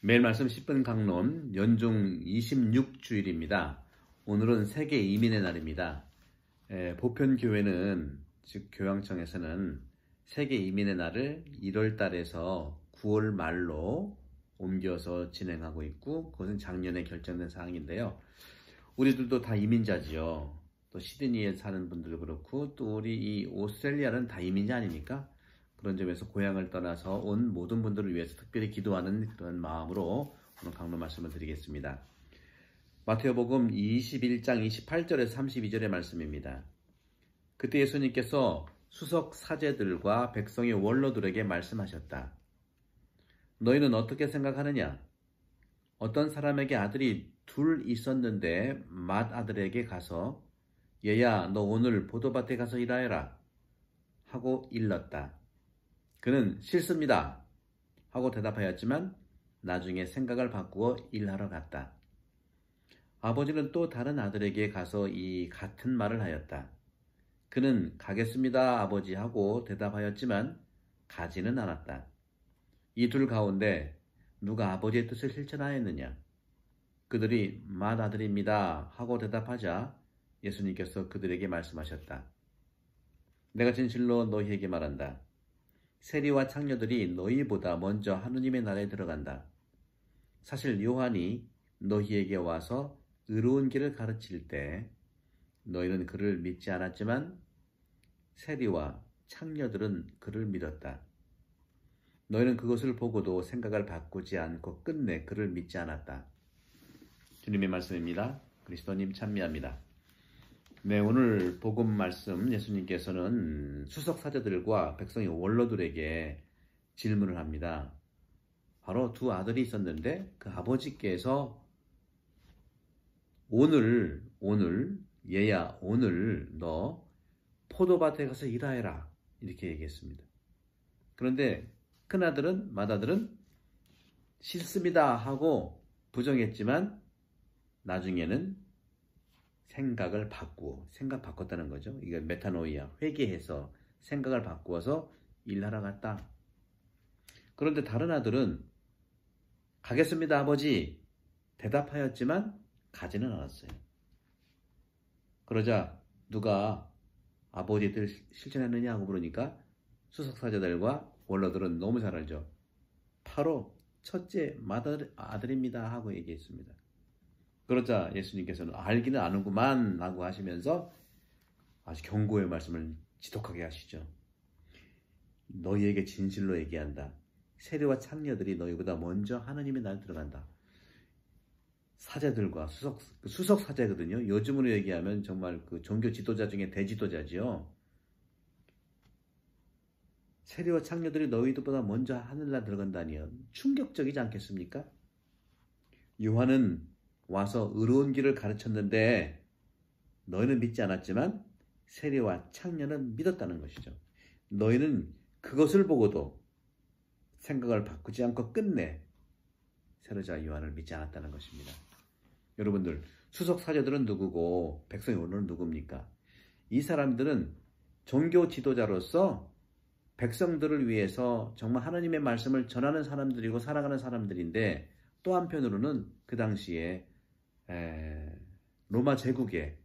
매일 말씀 10분 강론 연중 26주일입니다. 오늘은 세계 이민의 날입니다. 보편교회는 즉 교황청에서는 세계 이민의 날을 1월 달에서 9월 말로 옮겨서 진행하고 있고, 그것은 작년에 결정된 사항인데요. 우리들도 다 이민자지요. 또 시드니에 사는 분들도 그렇고, 또 우리 이 오스트레일리아는 다 이민자 아닙니까? 그런 점에서 고향을 떠나서 온 모든 분들을 위해서 특별히 기도하는 그런 마음으로 오늘 강론 말씀을 드리겠습니다. 마태복음 21장 28절에서 32절의 말씀입니다. 그때 예수님께서 수석 사제들과 백성의 원로들에게 말씀하셨다. 너희는 어떻게 생각하느냐? 어떤 사람에게 아들이 둘 있었는데 맏아들에게 가서 얘야 너 오늘 포도밭에 가서 일하여라 하고 일렀다. 그는 싫습니다 하고 대답하였지만 나중에 생각을 바꾸어 일하러 갔다. 아버지는 또 다른 아들에게 가서 이 같은 말을 하였다. 그는 가겠습니다 아버지 하고 대답하였지만 가지는 않았다. 이 둘 가운데 누가 아버지의 뜻을 실천하였느냐? 그들이 맏아들입니다 하고 대답하자 예수님께서 그들에게 말씀하셨다. 내가 진실로 너희에게 말한다. 세리와 창녀들이 너희보다 먼저 하느님의 나라에 들어간다. 사실 요한이 너희에게 와서 의로운 길을 가르칠 때 너희는 그를 믿지 않았지만 세리와 창녀들은 그를 믿었다. 너희는 그것을 보고도 생각을 바꾸지 않고 끝내 그를 믿지 않았다. 주님의 말씀입니다. 그리스도님 찬미합니다. 네, 오늘 복음 말씀 예수님께서는 수석 사제들과 백성의 원로들에게 질문을 합니다. 바로 두 아들이 있었는데 그 아버지께서 오늘 얘야 오늘 너 포도밭에 가서 일하여라 이렇게 얘기했습니다. 그런데 큰아들은 맏아들은 싫습니다 하고 부정했지만 나중에는 생각을 바꿨다는 거죠. 이게 메타노이아, 회개해서 생각을 바꾸어서 일하러 갔다. 그런데 다른 아들은 가겠습니다 아버지 대답하였지만 가지는 않았어요. 그러자 누가 아버지의 뜻을 실천했느냐 하고 물으니까 수석사제들과 원로들은 너무 잘 알죠. 바로 첫째 맏아들입니다 하고 얘기했습니다. 그러자 예수님께서는 알기는 아는구만 라고 하시면서 아주 경고의 말씀을 지독하게 하시죠. 너희에게 진실로 얘기한다. 세리와 창녀들이 너희보다 먼저 하느님의 나라에 들어간다. 사제들과 수석 사제거든요. 요즘으로 얘기하면 정말 그 종교 지도자 중에 대지도자지요. 세리와 창녀들이 너희들보다 먼저 하늘나라 들어간다니요. 충격적이지 않겠습니까? 요한은 와서 의로운 길을 가르쳤는데 너희는 믿지 않았지만 세리와 창녀는 믿었다는 것이죠. 너희는 그것을 보고도 생각을 바꾸지 않고 끝내 세례자 요한을 믿지 않았다는 것입니다. 여러분들, 수석 사제들은 누구고 백성의 원로는 누굽니까? 이 사람들은 종교 지도자로서 백성들을 위해서 정말 하나님의 말씀을 전하는 사람들이고 살아가는 사람들인데, 또 한편으로는 그 당시에 로마 제국에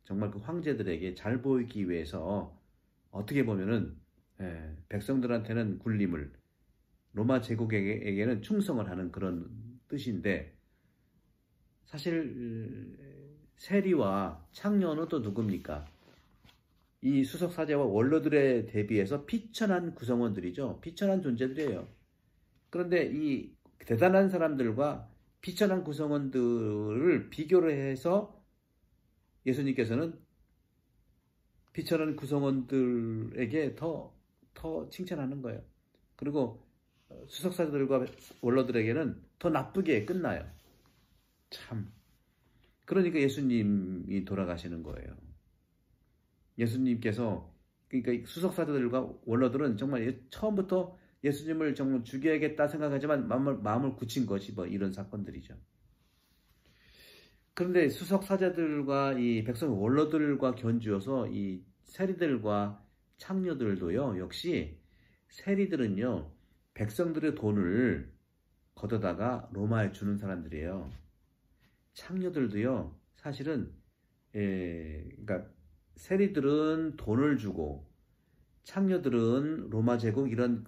정말 그 황제들에게 잘 보이기 위해서 어떻게 보면은 백성들한테는 굴림을, 로마 제국에게는 충성을 하는 그런 뜻인데, 사실 세리와 창녀는 또 누굽니까? 이 수석사제와 원로들에 대비해서 비천한 구성원들이죠. 비천한 존재들이에요. 그런데 이 대단한 사람들과 비천한 구성원들을 비교를 해서 예수님께서는 비천한 구성원들에게 더 칭찬하는 거예요. 그리고 수석사들과 원로들에게는 더 나쁘게 끝나요. 참. 그러니까 예수님이 돌아가시는 거예요. 예수님께서, 그러니까 수석사들과 원로들은 정말 처음부터 예수님을 정말 죽여야겠다 생각하지만 마음을 굳힌 것이 이런 사건들이죠. 그런데 수석사제들과 이 백성 원로들과 견주어서 이 세리들과 창녀들도요, 역시 세리들은요, 백성들의 돈을 걷어다가 로마에 주는 사람들이에요. 창녀들도요, 사실은, 그러니까 세리들은 돈을 주고, 창녀들은 로마 제국 이런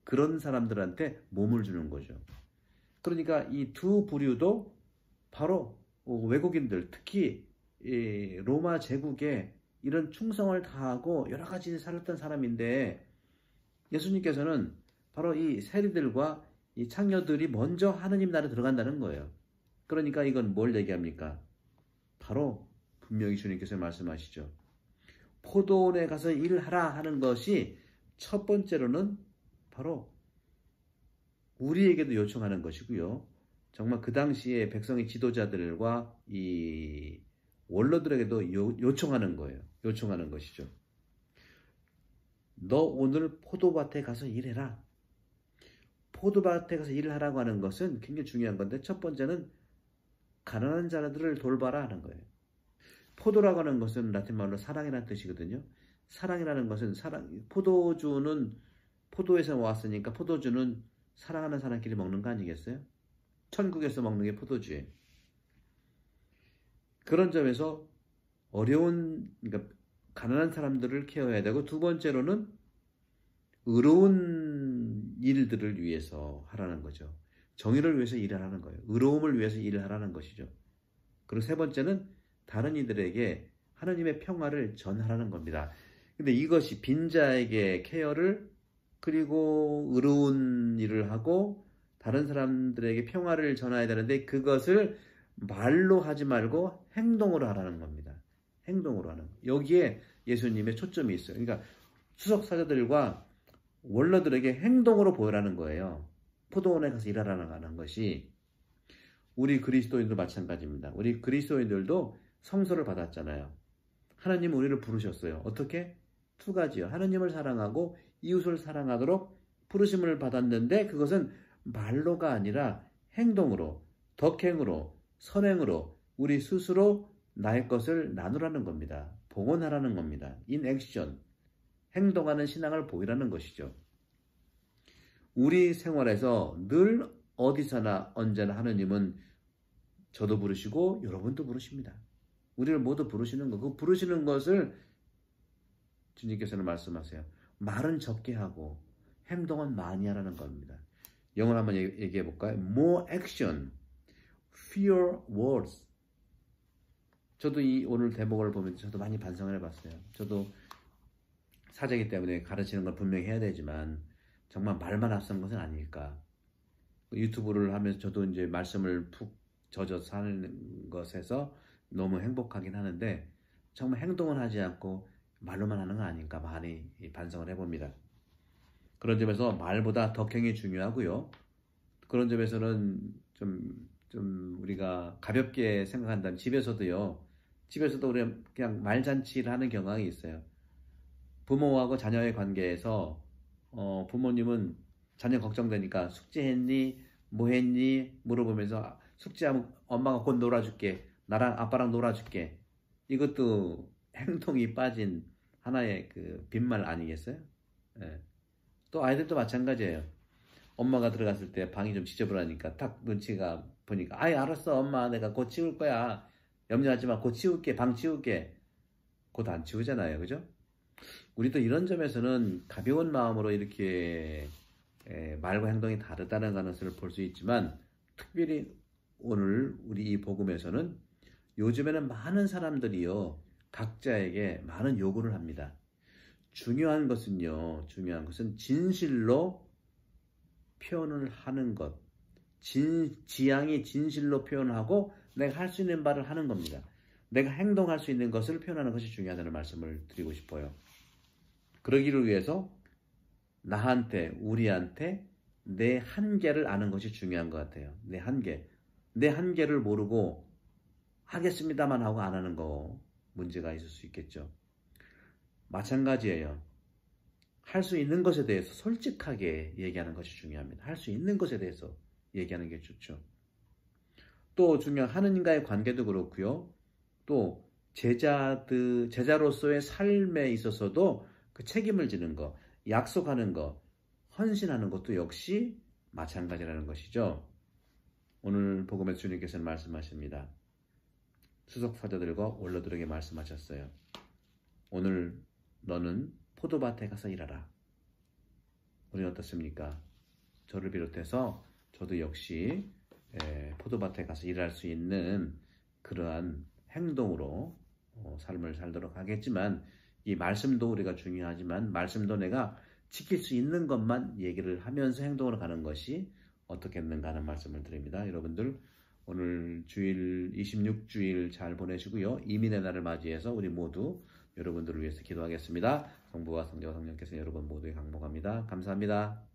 그런 사람들한테 몸을 주는 거죠. 그러니까 이 두 부류도 바로 외국인들, 특히 로마 제국에 이런 충성을 다하고 여러 가지 살았던 사람인데, 예수님께서는 바로 이 세리들과 이 창녀들이 먼저 하느님 나라에 들어간다는 거예요. 그러니까 이건 뭘 얘기합니까? 바로 분명히 주님께서 말씀하시죠. 포도원에 가서 일하라 하는 것이 첫 번째로는 바로 우리에게도 요청하는 것이고요. 정말 그 당시에 백성의 지도자들과 이 원로들에게도 요청하는 거예요. 요청하는 것이죠. 너 오늘 포도밭에 가서 일해라. 포도밭에 가서 일을 하라고 하는 것은 굉장히 중요한 건데, 첫 번째는 가난한 자들을 돌봐라 하는 거예요. 포도라고 하는 것은 라틴 말로 사랑이라는 뜻이거든요. 사랑이라는 것은 포도주는 포도에서 왔으니까 포도주는 사랑하는 사람끼리 먹는 거 아니겠어요? 천국에서 먹는 게 포도주예요. 그런 점에서 그러니까 가난한 사람들을 케어해야 되고, 두 번째로는 의로운 일들을 위해서 하라는 거죠. 정의를 위해서 일을 하는 거예요. 의로움을 위해서 일을 하라는 것이죠. 그리고 세 번째는 다른 이들에게 하나님의 평화를 전하라는 겁니다. 근데 이것이 빈자에게 케어를, 그리고 의로운 일을 하고 다른 사람들에게 평화를 전해야 되는데, 그것을 말로 하지 말고 행동으로 하라는 겁니다. 행동으로 하는 거. 여기에 예수님의 초점이 있어요. 그러니까 수석사자들과 원로들에게 행동으로 보여라는 거예요. 포도원에 가서 일하라는 것이. 우리 그리스도인도 마찬가지입니다. 우리 그리스도인들도 성서를 받았잖아요. 하나님은 우리를 부르셨어요. 어떻게? 두 가지요. 하나님을 사랑하고 이웃을 사랑하도록 부르심을 받았는데, 그것은 말로가 아니라 행동으로, 덕행으로, 선행으로 우리 스스로 나의 것을 나누라는 겁니다. 봉헌하라는 겁니다. in action. 행동하는 신앙을 보이라는 것이죠. 우리 생활에서 늘 어디서나 언제나 하느님은 저도 부르시고 여러분도 부르십니다. 우리를 모두 부르시는 거, 그 부르시는 것을 주님께서는 말씀하세요. 말은 적게 하고 행동은 많이 하라는 겁니다. 영어로 한번 얘기해 볼까요? More action, fewer words. 저도 오늘 대목을 보면서 저도 많이 반성을 해봤어요. 저도 사제이기 때문에 가르치는 걸 분명히 해야 되지만 정말 말만 앞선 것은 아닐까. 유튜브를 하면서 저도 이제 말씀을 푹 젖어서 하는 것에서 너무 행복하긴 하는데, 정말 행동은 하지 않고 말로만 하는 거 아닌가 많이 반성을 해봅니다. 그런 점에서 말보다 덕행이 중요하고요. 그런 점에서는 좀 우리가 가볍게 생각한다면 집에서도 우리 그냥 말잔치를 하는 경향이 있어요. 부모하고 자녀의 관계에서 부모님은 자녀 걱정되니까 숙제했니? 뭐 했니? 물어보면서 숙제하면 엄마가 곧 놀아줄게. 나랑 아빠랑 놀아줄게. 이것도 행동이 빠진 하나의 그 빈말 아니겠어요? 예. 또 아이들도 마찬가지예요. 엄마가 들어갔을 때 방이 좀 지저분하니까 딱 눈치가 보니까, 아이 알았어 엄마, 내가 곧 치울 거야. 염려하지 마, 곧 치울게. 방 치울게. 곧 안 치우잖아요. 그죠? 우리도 이런 점에서는 가벼운 마음으로 이렇게 말과 행동이 다르다는 것을 볼 수 있지만, 특별히 오늘 우리 이 복음에서는 요즘에는 많은 사람들이요, 각자에게 많은 요구를 합니다. 중요한 것은 진실로 표현을 하는 것. 지향이 진실로 표현하고 내가 할 수 있는 바를 하는 겁니다. 내가 행동할 수 있는 것을 표현하는 것이 중요하다는 말씀을 드리고 싶어요. 그러기를 위해서 나한테, 우리한테 내 한계를 아는 것이 중요한 것 같아요. 내 한계를 모르고 하겠습니다만 하고 안 하는 거 문제가 있을 수 있겠죠. 마찬가지예요. 할 수 있는 것에 대해서 솔직하게 얘기하는 것이 중요합니다. 할 수 있는 것에 대해서 얘기하는 게 좋죠. 또 중요한 하느님과의 관계도 그렇고요. 또 제자로서의 삶에 있어서도 그 책임을 지는 거, 약속하는 거, 헌신하는 것도 역시 마찬가지라는 것이죠. 오늘 복음의 주님께서는 말씀하십니다. 수석 사도들과 원로들에게 말씀하셨어요. 오늘 너는 포도밭에 가서 일하라. 우리는 어떻습니까? 저를 비롯해서 저도 역시 포도밭에 가서 일할 수 있는 그러한 행동으로 삶을 살도록 하겠지만, 이 말씀도 우리가 중요하지만 말씀도 내가 지킬 수 있는 것만 얘기를 하면서 행동으로 가는 것이 어떻겠는가 하는 말씀을 드립니다. 여러분들 오늘 주일 26주일 잘 보내시고요. 이민의 날을 맞이해서 우리 모두 여러분들을 위해서 기도하겠습니다. 성부와 성자와 성령께서 여러분 모두에 강복합니다. 감사합니다.